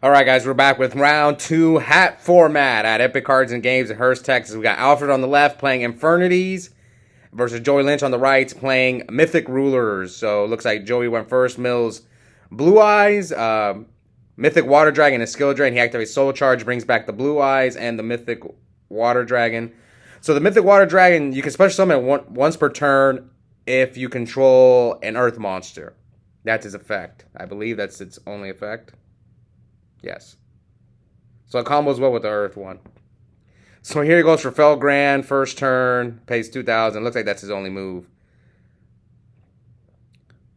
Alright guys, we're back with round 2 hat format at Epic Cards and Games in Hurst, Texas. We got Alfred on the left playing Infernities versus Joey Linch on the right playing Mythic Rulers. So it looks like Joey went first. Mills Blue Eyes, Mythic Water Dragon and Skill Drain. He activates Soul Charge, brings back the Blue Eyes and the Mythic Water Dragon. So the Mythic Water Dragon, you can special summon it once per turn if you control an Earth monster. That's his effect. I believe that's its only effect. Yes. So it combos well with the Earth one. So here he goes for Felgrand, first turn, pays 2,000. Looks like that's his only move.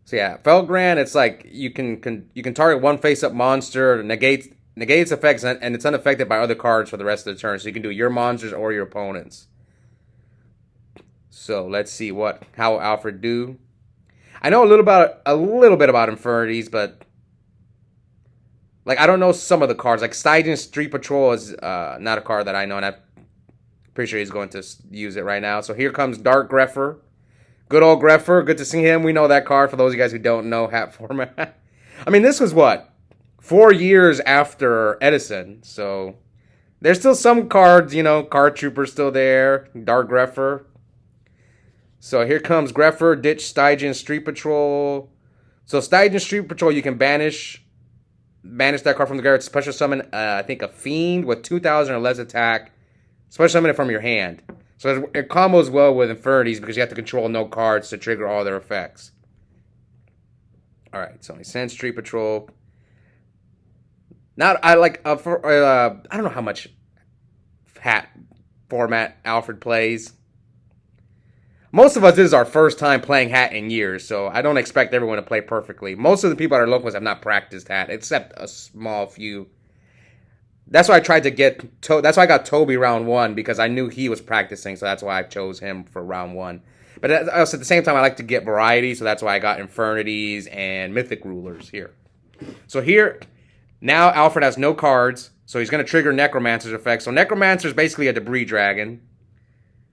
So yeah, Felgrand, it's like you can target one face-up monster, negates effects, and it's unaffected by other cards for the rest of the turn. So you can do your monsters or your opponents. So let's see how Alfred do. I know a little bit about Infernity, but like, I don't know some of the cards. Like, Stygian Street Patrol is not a card that I know, and I'm pretty sure he's going to use it right now. So here comes Dark Greffer. Good old Greffer. Good to see him. We know that card for those of you guys who don't know hat format. I mean, this was, 4 years after Edison. So there's still some cards, Card Trooper's still there. Dark Greffer. So here comes Greffer, ditch Stygian Street Patrol. So Stygian Street Patrol, you can banish that card from the graveyard, special summon, I think, a Fiend with 2,000 or less attack. Special summon it from your hand. So it combos well with Infernities because you have to control no cards to trigger all their effects. Alright, so he sends Street Patrol. I don't know how much hat format Alfred plays. Most of us, this is our first time playing hat in years, so I don't expect everyone to play perfectly. Most of the people at our locals have not practiced hat, except a small few. That's why I tried to get... That's why I got Toby round 1, because I knew he was practicing, so that's why I chose him for round 1. But also at the same time, I like to get variety, so that's why I got Infernities and Mythic Rulers here. So here, now Alfred has no cards, so he's going to trigger Necromancer's effect. So Necromancer is basically a debris dragon.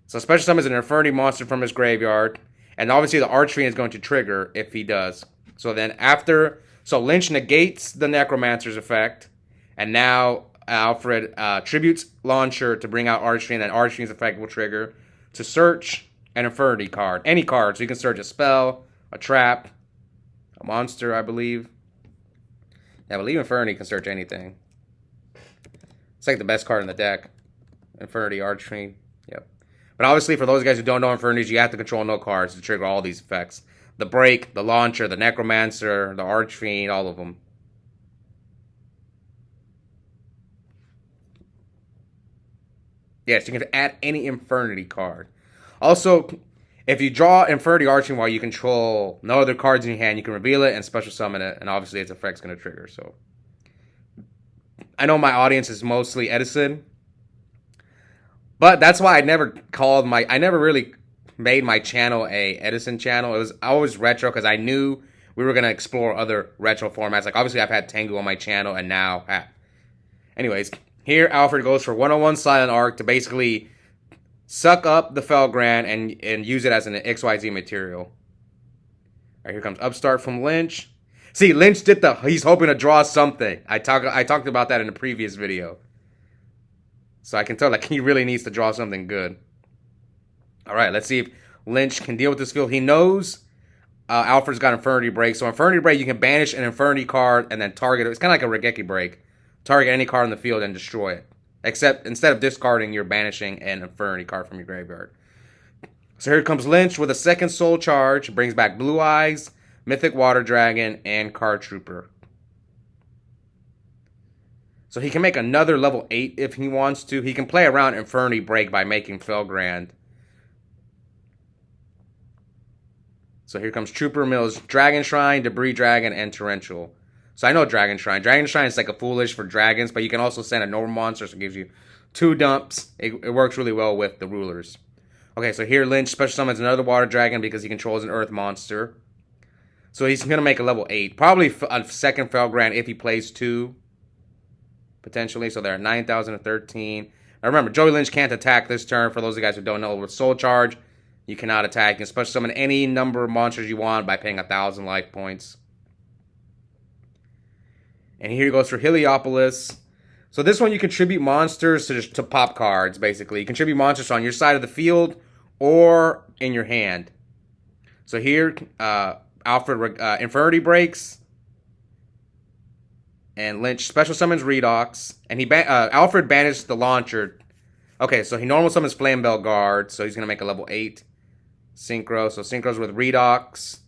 So special summons an Infernity monster from his graveyard. And obviously the Archfiend is going to trigger if he does. So then so Lynch negates the Necromancer's effect. And now Alfred tributes Launcher to bring out Archfiend. And Archfiend's effect will trigger to search an Infernity card. Any card. So you can search a spell, a trap, a monster, I believe. Yeah, I believe Infernity can search anything. It's like the best card in the deck. Infernity, Archfiend. Yep. But obviously, for those guys who don't know Infernities, you have to control no cards to trigger all these effects. The Break, the Launcher, the Necromancer, the Archfiend, all of them. Yes, you can add any Infernity card. Also, if you draw Infernity Archfiend while you control no other cards in your hand, you can reveal it and special summon it, and obviously its effect's going to trigger. So, I know my audience is mostly Edison. But that's why I never really made my channel a Edison channel. It was always retro because I knew we were going to explore other retro formats. Like, obviously, I've had Tengu on my channel and now hat. Anyways, here Alfred goes for 101 Silent Arc to basically suck up the Felgrand and use it as an XYZ material. All right, here comes Upstart from Lynch. See, Lynch he's hoping to draw something. I talked about that in a previous video. So I can tell, like, he really needs to draw something good. All right, let's see if Lynch can deal with this field. He knows Alfred's got Infernity Break. So Infernity Break, you can banish an Infernity card and then target it. It's kind of like a Regeki Break. Target any card on the field and destroy it. Except instead of discarding, you're banishing an Infernity card from your graveyard. So here comes Lynch with a second Soul Charge. Brings back Blue Eyes, Mythic Water Dragon, and Card Trooper. So he can make another level 8 if he wants to. He can play around Infernity Break by making Felgrand. So here comes Trooper Mills, Dragon Shrine, Debris Dragon, and Torrential. So I know Dragon Shrine. Dragon Shrine is like a foolish for dragons, but you can also send a normal monster, so it gives you 2 dumps. It works really well with the rulers. Okay, so here Lynch special summons another Water Dragon because he controls an Earth monster. So he's going to make a level 8. Probably a second Felgrand if he plays 2. Potentially, so they're at 9,013. Now remember, Joey Linch can't attack this turn. For those of you guys who don't know, with Soul Charge, you cannot attack. You can special summon any number of monsters you want by paying 1,000 life points. And here he goes for Heliopolis. So this one you contribute monsters to pop cards, basically. You contribute monsters on your side of the field or in your hand. So here, Alfred Infernity breaks. And Lynch special summons Redox. And Alfred banished the launcher. Okay, so he normal summons Flamebell Guard. So he's going to make a level 8 Synchro. So Synchro's with Redox.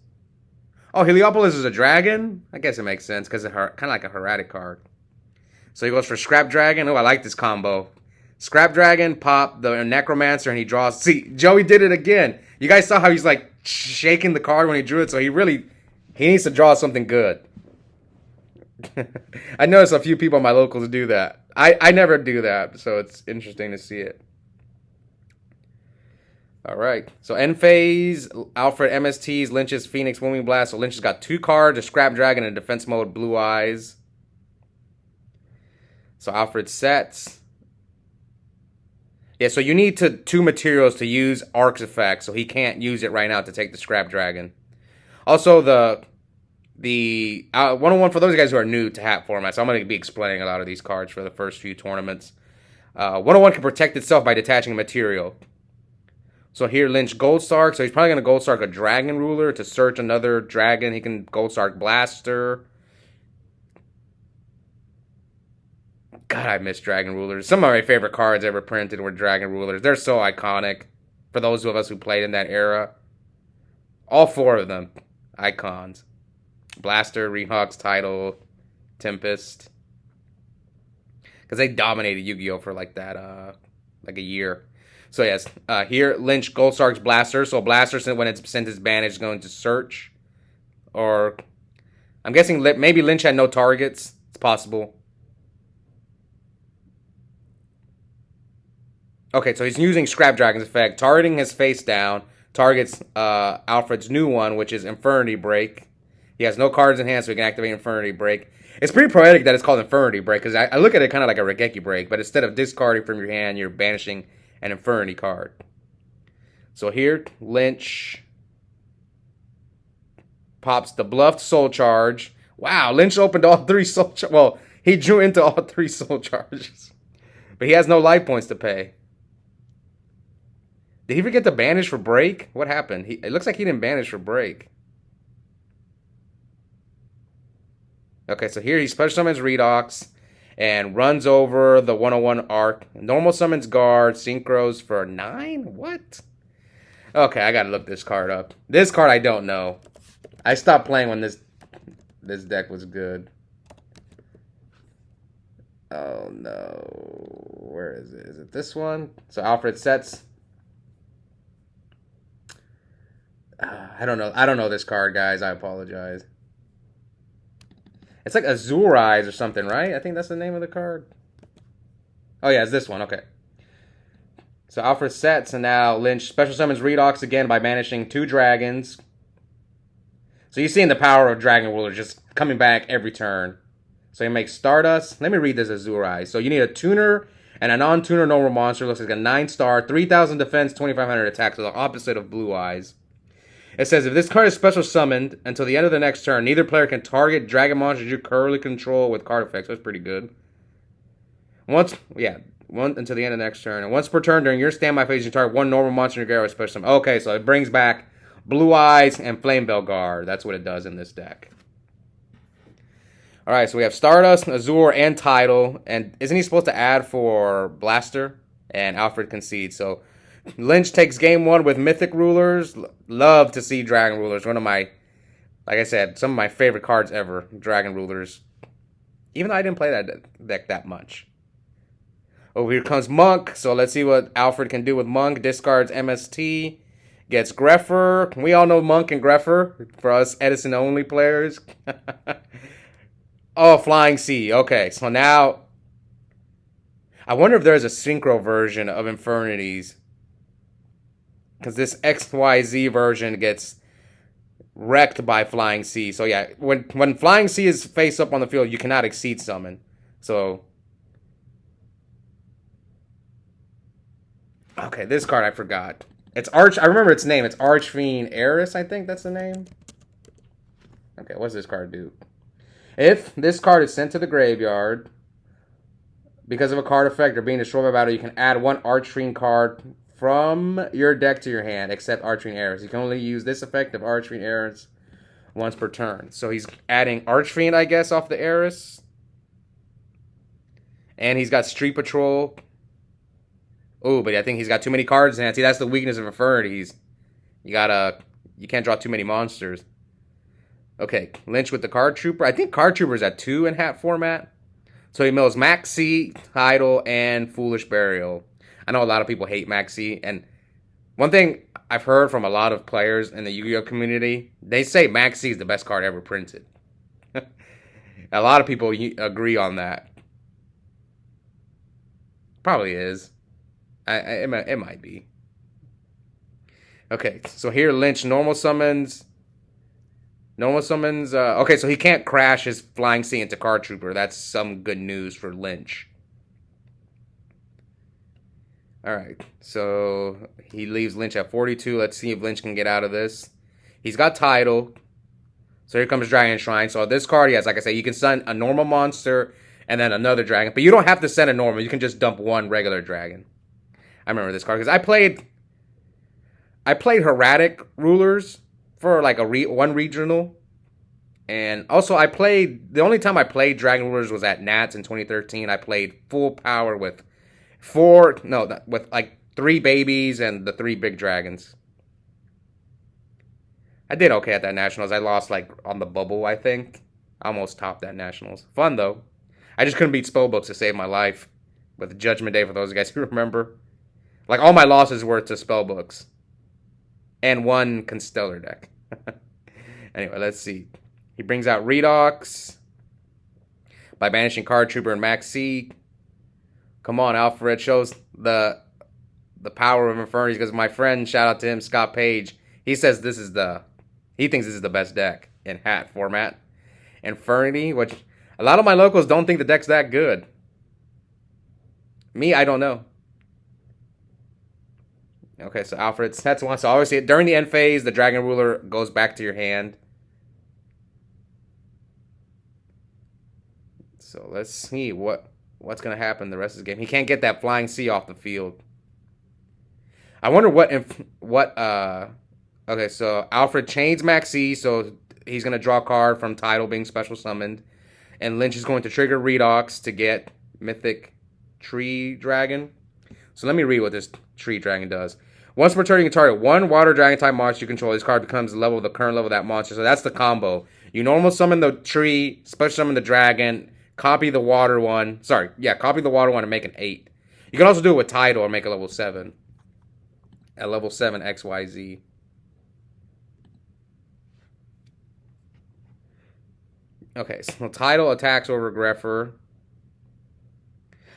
Oh, Heliopolis is a dragon? I guess it makes sense because it's kind of like a Heretic card. So he goes for Scrap Dragon. Oh, I like this combo. Scrap Dragon, pop the Necromancer, and he draws. See, Joey did it again. You guys saw how he's like shaking the card when he drew it, so he needs to draw something good. I noticed a few people in my locals do that. I never do that, so it's interesting to see it. All right. So end phase, Alfred MSTs, Lynch's Phoenix Booming Blast. So Lynch has got 2 cards, a Scrap Dragon, and defense mode, Blue Eyes. So Alfred sets. Yeah, so you need 2 materials to use Ark's effect, so he can't use it right now to take the Scrap Dragon. Also, the 101 for those guys who are new to hat format, so I'm going to be explaining a lot of these cards for the first few tournaments. 101 can protect itself by detaching a material. So here, Lynch Goldstark. So he's probably going to Goldstark a Dragon Ruler to search another dragon. He can Goldstark Blaster. God, I miss Dragon Rulers. Some of my favorite cards ever printed were Dragon Rulers. They're so iconic for those of us who played in that era. All 4 of them. Icons. Blaster, Rehawk's Title, Tempest. Because they dominated Yu-Gi-Oh! For like that, like a year. So yes, here, Lynch Goldstark's Blaster. So Blaster, when it's sent its banish, is going to search. Or, I'm guessing maybe Lynch had no targets. It's possible. Okay, so he's using Scrap Dragon's effect. Targeting his face down. Targets Alfred's new one, which is Infernity Break. He has no cards in hand, so he can activate Infernity Break. It's pretty poetic that it's called Infernity Break, because I look at it kind of like a Regeki Break, but instead of discarding from your hand, you're banishing an Infernity card. So here, Lynch pops the Bluffed Soul Charge. Wow, Lynch opened all 3 Soul Charges. Well, he drew into all 3 Soul Charges. But he has no life points to pay. Did he forget to banish for break? What happened? It looks like he didn't banish for break. Okay, so here he special summons Redox and runs over the 101 Arc. Normal summons Guard, Synchros for 9? What? Okay, I gotta look this card up. This card I don't know. I stopped playing when this deck was good. Oh no. Where is it? Is it this one? So Alfred sets. I don't know. I don't know this card, guys. I apologize. It's like Azure Eyes or something, right? I think that's the name of the card. Oh, yeah, it's this one. Okay. So Alfred sets, and now Lynch special summons Redox again by banishing 2 dragons. So you're seeing the power of Dragon Ruler just coming back every turn. So he makes Stardust. Let me read this Azure Eyes. So you need a tuner and a non-tuner normal monster. Looks like a 9-star, 3,000 defense, 2,500 attack. So the opposite of Blue Eyes. It says, if this card is special summoned until the end of the next turn, neither player can target dragon monsters you currently control with card effects. That's pretty good. Once until the end of the next turn. And once per turn during your standby phase, you target 1 normal monster in your with special summon. Okay, so it brings back Blue Eyes and Flamebell Guard. That's what it does in this deck. Alright, so we have Stardust, Azure, and Tidal. And isn't he supposed to add for Blaster? And Alfred concedes. So Lynch takes game 1 with Mythic Rulers. Love to see Dragon Rulers. One of my, like I said, some of my favorite cards ever. Dragon Rulers. Even though I didn't play that deck that much. Oh, here comes Monk. So let's see what Alfred can do with Monk. Discards MST. Gets Greffer. We all know Monk and Greffer. For us Edison only players. Oh, Flying Sea. Okay, so now I wonder if there's a synchro version of Infernities. Because this XYZ version gets wrecked by Flying Sea. So yeah, when Flying Sea is face up on the field, you cannot exceed summon. So okay, this card I forgot. It's I remember its name. It's Archfiend Eris, I think that's the name. Okay, what's this card do? If this card is sent to the graveyard because of a card effect or being destroyed by battle, you can add one Archfiend card from your deck to your hand, except Archfiend Errors. You can only use this effect of Archfiend Errors once per turn. So he's adding Archfiend, I guess, off the Errors. And he's got Street Patrol. Oh, but I think he's got too many cards in hand. See, that's the weakness of Infernity. You can't draw too many monsters. Okay, Lynch with the Card Trooper. I think Card Trooper is at 2 in hat format. So he mills Maxi, Tidal, and Foolish Burial. I know a lot of people hate Maxi, and one thing I've heard from a lot of players in the Yu-Gi-Oh community, they say Maxi is the best card ever printed. A lot of people agree on that. Probably is. It might be. Okay, so here Lynch normal summons. Okay, so he can't crash his Flying Sea into Card Trooper. That's some good news for Lynch. Alright, so he leaves Lynch at 42. Let's see if Lynch can get out of this. He's got Tidal. So here comes Dragon Shrine. So this card, yes, like I said, you can send a normal monster and then another dragon. But you don't have to send a normal. You can just dump one regular dragon. I remember this card because I played Mythic Rulers for like one regional. And also the only time I played Dragon Rulers was at Nats in 2013. I played full power with 3 babies and the 3 big dragons. I did okay at that Nationals. I lost like on the bubble, I think. I almost topped that Nationals. Fun though. I just couldn't beat Spellbooks to save my life with Judgment Day for those guys who remember. Like all my losses were to Spellbooks. And one Constellar deck. Anyway, let's see. He brings out Redox by banishing Card Trooper and Maxi. Come on, Alfred shows the power of Infernity because my friend, shout out to him, Scott Page, he says he thinks this is the best deck in hat format. Infernity, which a lot of my locals don't think the deck's that good. Me, I don't know. Okay, so Alfred sets one. So obviously during the end phase, the Dragon Ruler goes back to your hand. So let's see what's going to happen the rest of the game. He can't get that Flying Sea off the field. I wonder okay, so Alfred chains Maxi, so he's going to draw a card from Tidal being special summoned. And Lynch is going to trigger Redox to get Mythic Tree Dragon. So let me read what this Tree Dragon does. Once per turn, you can target one Water Dragon type monster you control. This card becomes the current level of that monster. So that's the combo. You normal summon the tree, special summon the dragon, copy the water one. Copy the water one and make an 8. You can also do it with Tidal or make a level 7. At level 7 XYZ. Okay, so Tidal attacks over Greffer.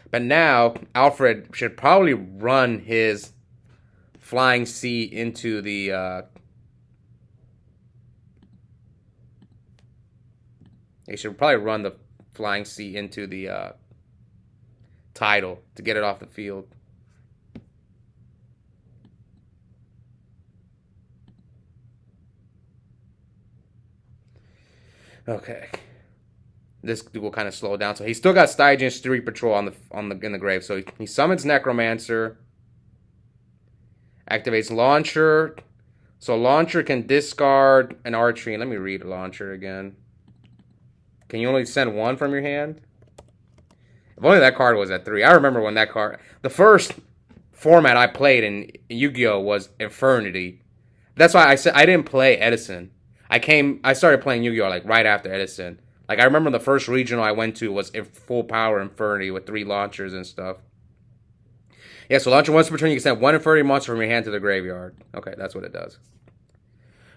But now, Alfred should probably run his Flying Sea into the... he should probably run the Flying Sea into the Tidal to get it off the field. Okay. This will kind of slow down. So he's still got Stygian Street Patrol in the grave. So he summons Necromancer. Activates Launcher. So Launcher can discard an Archery. Let me read Launcher again. Can you only send one from your hand? If only that card was at 3. I remember when that card... The first format I played in Yu-Gi-Oh! Was Infernity. That's why I said I didn't play Edison. I started playing Yu-Gi-Oh! Like right after Edison. Like I remember the first regional I went to was full power Infernity with 3 launchers and stuff. Yeah, so launcher once per turn, you can send one Infernity monster from your hand to the graveyard. Okay, that's what it does.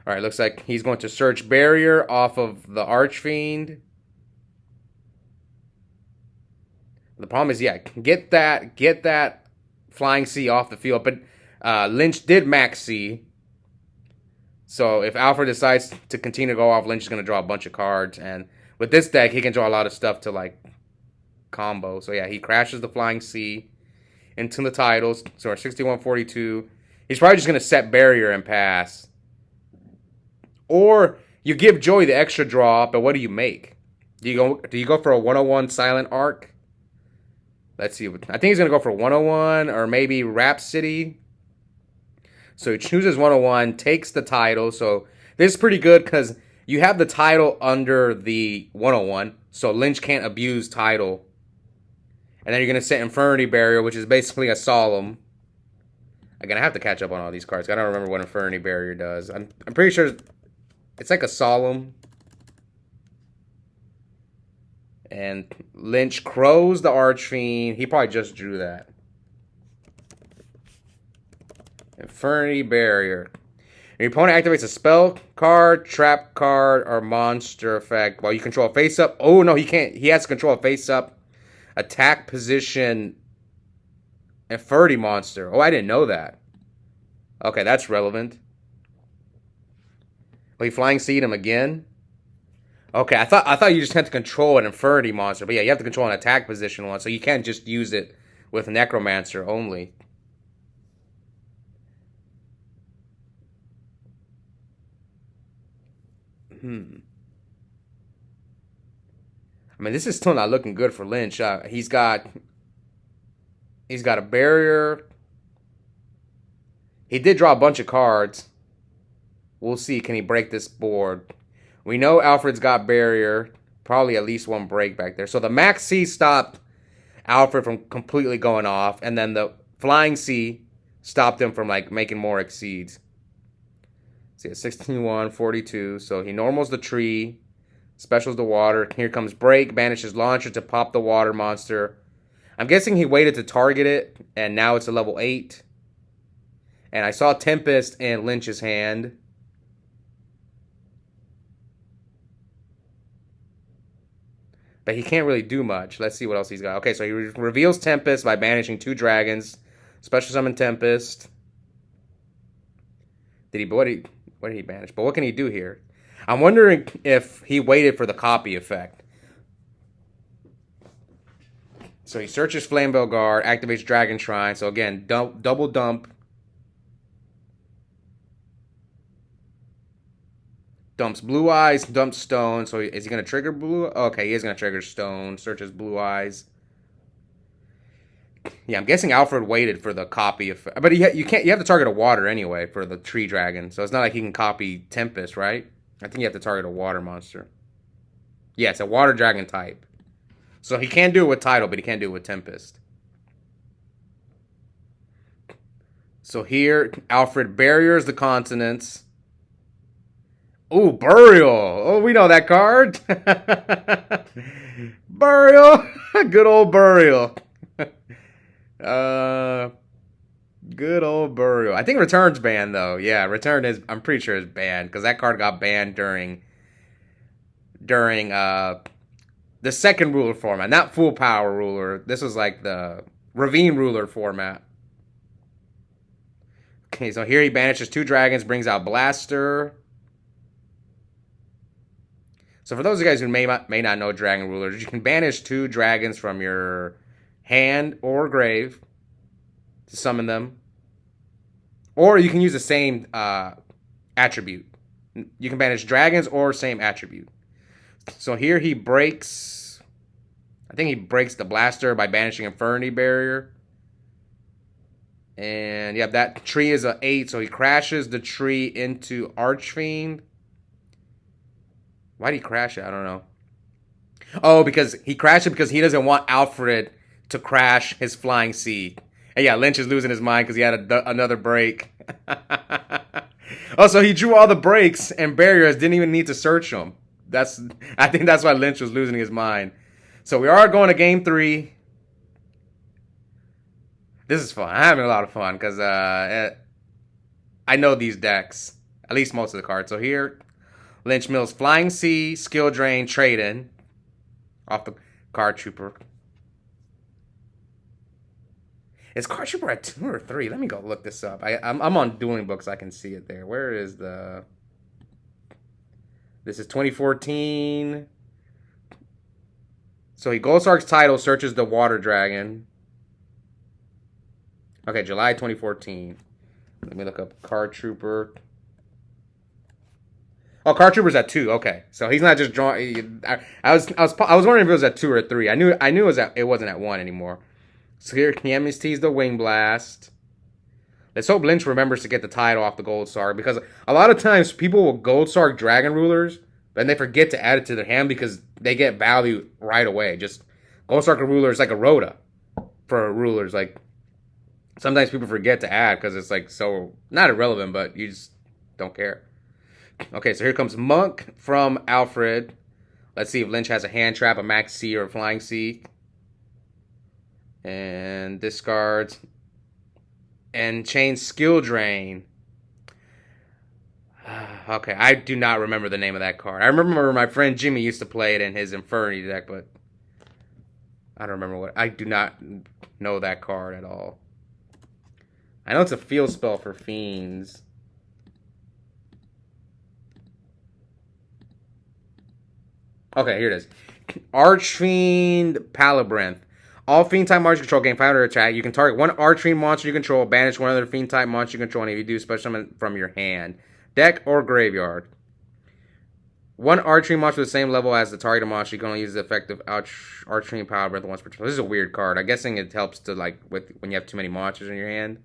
Alright, looks like he's going to search Barrier off of the Archfiend. The problem is, yeah, get that Flying Sea off the field. But Lynch did Max C. So if Alfred decides to continue to go off, Lynch is going to draw a bunch of cards. And with this deck, he can draw a lot of stuff to, like, combo. So, yeah, he crashes the Flying Sea into the titles. So, our 61-42. He's probably just going to set Barrier and pass. Or you give Joey the extra draw, but what do you make? Do you go for a 101 Silent Arc? Let's see. I think he's gonna go for 101 or maybe Rhapsody. So he chooses 101, takes the title. So this is pretty good because you have the title under the 101, so Lynch can't abuse title. And then you're gonna set Infernity Barrier, which is basically a solemn. Again, I have to catch up on all these cards. I don't remember what Infernity Barrier does. I'm pretty sure it's like a solemn. And Lynch crows the Archfiend. He probably just drew that. Infernity Barrier. Your opponent activates a spell card, trap card, or monster effect while you control a face-up. Oh, no, he can't. He has to control a face-up, attack position, Infernity monster. Oh, I didn't know that. Okay, that's relevant. Oh, you Flying Seed him again? Okay, I thought you just had to control an Infernity monster. But yeah, you have to control an attack position one, so you can't just use it with Necromancer only. I mean, this is still not looking good for Lynch. He's got a barrier. He did draw a bunch of cards. We'll see. Can he break this board? We know Alfred's got barrier. Probably at least one break back there. So the Max C stopped Alfred from completely going off. And then the Flying C stopped him from like making more exceeds. See, 16-1, 42. So he normals the tree. Specials the water. Here comes break. Banishes launcher to pop the water monster. I'm guessing he waited to target it. And now it's a level 8. And I saw Tempest in Lynch's hand. But he can't really do much. Let's see what else he's got. Okay, so he reveals Tempest by banishing 2 dragons. Special summon Tempest. What did he banish? But what can he do here? I'm wondering if he waited for the copy effect. So he searches Flamebell Guard, activates Dragon Shrine. So again, double dump. Dumps Blue Eyes, dumps Stone. So is he going to trigger Blue? Okay, he is going to trigger Stone. Searches Blue Eyes. Yeah, I'm guessing Alfred waited for the copy of, but you have to target a water anyway for the tree dragon. So it's not like he can copy Tempest, right? I think you have to target a water monster. Yeah, it's a water dragon type. So he can do it with Tidal, but he can't do it with Tempest. So here, Alfred barriers the continents. Ooh, Burial. Oh, we know that card. Burial. Good old Burial. Good old Burial. I think Return's banned, though. Yeah, Return is, I'm pretty sure is banned, because that card got banned during the second ruler format. Not full power ruler. This was like the Ravine ruler format. Okay, so here he banishes 2 dragons, brings out Blaster. So for those of you guys who may not know Dragon Rulers, you can banish 2 dragons from your hand or grave to summon them. Or you can use the same attribute. You can banish dragons or same attribute. So here he breaks, I think he breaks the Blaster by banishing Infernity Barrier. And yeah, that tree is an 8, so he crashes the tree into Archfiend. Why'd he crash it? I don't know. Oh, because he crashed it because he doesn't want Alfred to crash his Flying Seed. And yeah, Lynch is losing his mind because he had another break. Oh, so he drew all the breaks and barriers, didn't even need to search them. I think that's why Lynch was losing his mind. So we are going to game 3. This is fun. I'm having a lot of fun because I know these decks. At least most of the cards. So here, Lynch mills Flying Sea, Skill Drain, Trade In. Off the Card Trooper. Is Card Trooper at 2 or 3? Let me go look this up. I'm on Dueling Books. I can see it there. Where is the... This is 2014. So he Goldsark's title, searches the Water Dragon. Okay, July 2014. Let me look up Card Trooper. Oh, Card Trooper's at 2. Okay, so he's not just drawing. I was wondering if it was at 2 or 3. I knew it wasn't at 1 anymore. So here he MSTs the Wing Blast. Let's hope Lynch remembers to get the title off the Gold Sarg, because a lot of times people will Gold Sarg Dragon Rulers, then they forget to add it to their hand because they get value right away. Just Gold Sarg Ruler is like a Rhoda for rulers. Like sometimes people forget to add because it's like so not irrelevant, but you just don't care. Okay, so here comes Monk from Alfred. Let's see if Lynch has a hand trap, a Max C, or a Flying C. And discards. And chain Skill Drain. Okay, I do not remember the name of that card. I remember my friend Jimmy used to play it in his Infernity deck, but I don't remember what. I do not know that card at all. I know it's a field spell for Fiends. Okay, here it is. Archfiend Palabyrinth. All Fiend-type monsters you control gain 500 attack. You can target one Archfiend monster you control, banish one other Fiend-type monster you control, and if you do, special summon from your hand, deck, or graveyard. One Archfiend monster with the same level as the target monster, you can only use the effective Archfiend Palabyrinth once per turn. This is a weird card. I'm guessing it helps to, like, when you have too many monsters in your hand.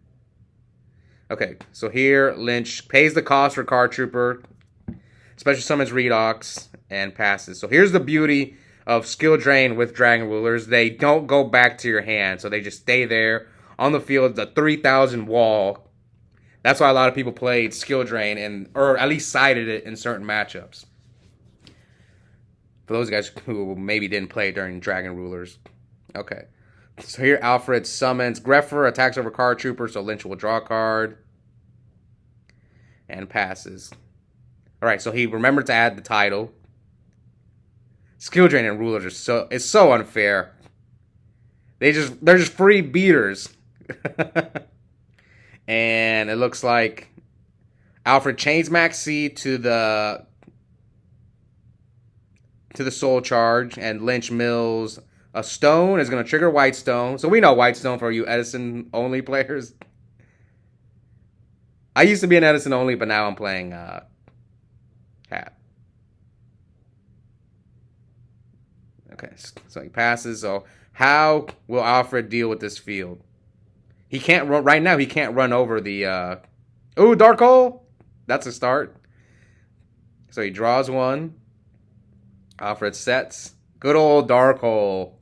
Okay, so here, Lynch pays the cost for Card Trooper, special summons Redox, and passes. So here's the beauty of Skill Drain with Dragon Rulers. They don't go back to your hand, so they just stay there on the field, the 3,000 wall. That's why a lot of people played Skill Drain, or at least sided it in certain matchups. For those guys who maybe didn't play during Dragon Rulers. Okay. So here Alfred summons Greffer, attacks over Card Trooper, so Lynch will draw a card. And passes. Alright, so he remembered to add the title. Skill Drain and Rulers are it's so unfair. They're just free beaters. And it looks like Alfred chains Max C to the Soul Charge, and Lynch mills a stone. Is going to trigger White Stone. So we know White Stone for you Edison only players. I used to be an Edison only, but now I'm playing Hat. Okay, so he passes. So how will Alfred deal with this field? He can't run right now. He can't run over the. Ooh, Dark Hole. That's a start. So he draws one. Alfred sets. Good old Dark Hole.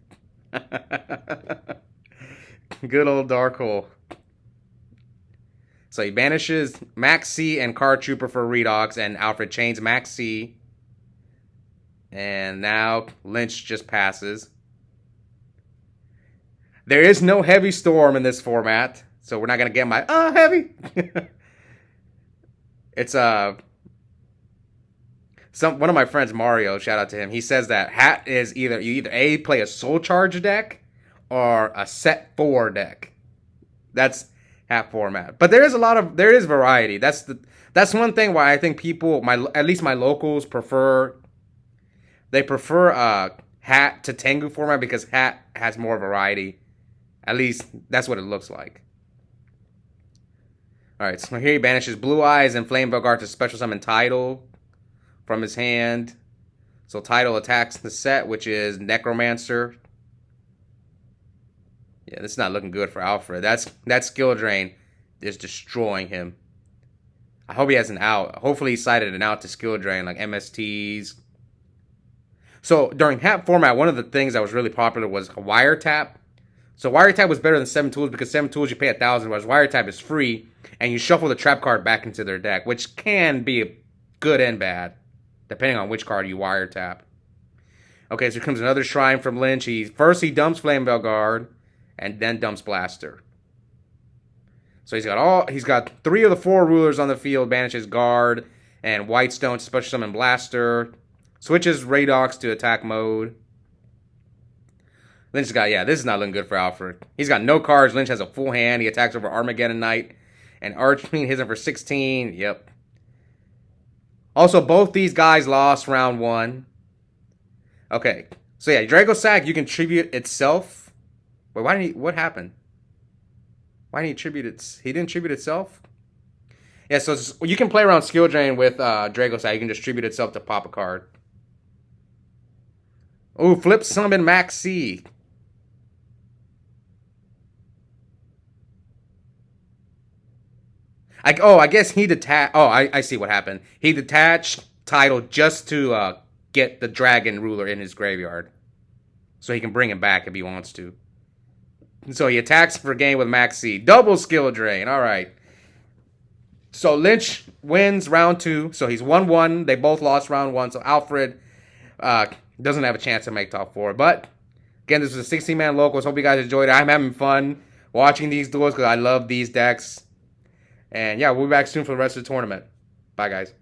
Good old Dark Hole. So he banishes Max C and Card Trooper for Redox, and Alfred chains Max C. And now Lynch just passes. There is no Heavy Storm in this format, so we're not going to get my, heavy. It's, one of my friends, Mario, shout out to him, he says that Hat is you either A, play a Soul Charge deck, or a Set 4 deck. That's Hat format. But there is variety. That's one thing why I think people, at least my locals, prefer Hat to Tengu format, because Hat has more variety. At least that's what it looks like. Alright, so here he banishes Blue Eyes and Flame Belguard to special summon Tidal from his hand. So Tidal attacks the set, which is Necromancer. Yeah, this is not looking good for Alfred. That Skill Drain is destroying him. I hope he has an out. Hopefully he sided an out to Skill Drain, like MSTs. So during Hat format, one of the things that was really popular was a Wiretap. So Wiretap was better than 7 Tools, because 7 Tools you pay 1,000, whereas Wiretap is free, and you shuffle the trap card back into their deck, which can be good and bad, depending on which card you Wiretap. Okay, so here comes another Shrine from Lynch. First he dumps Flame Belguard, and then dumps Blaster. So he's got 3 of the 4 rulers on the field, banishes Guard, and White Stone to special summon Blaster, switches Redox to attack mode. Lynch this is not looking good for Alfred. He's got no cards. Lynch has a full hand. He attacks over Armageddon Knight. And Archfiend hits him for 16. Yep. Also, both these guys lost round 1. Okay. So yeah, Drago Sack, you can tribute itself. Wait, what happened? Why didn't he tribute it? He didn't tribute itself? Yeah, so you can play around skill drain with Draco Side. You can distribute itself to pop a card. Ooh, flip summon Max C. I guess he detached. Oh, I see what happened. He detached Tidal just to get the Dragon Ruler in his graveyard. So he can bring him back if he wants to. So he attacks for game with Max C. Double skill drain. All right. So Lynch wins round 2. So he's 1-1. They both lost round 1. So Alfred uh, doesn't have a chance to make top 4. But again, this was a 16-man locals. Hope you guys enjoyed it. I'm having fun watching these duels because I love these decks. And yeah, we'll be back soon for the rest of the tournament. Bye, guys.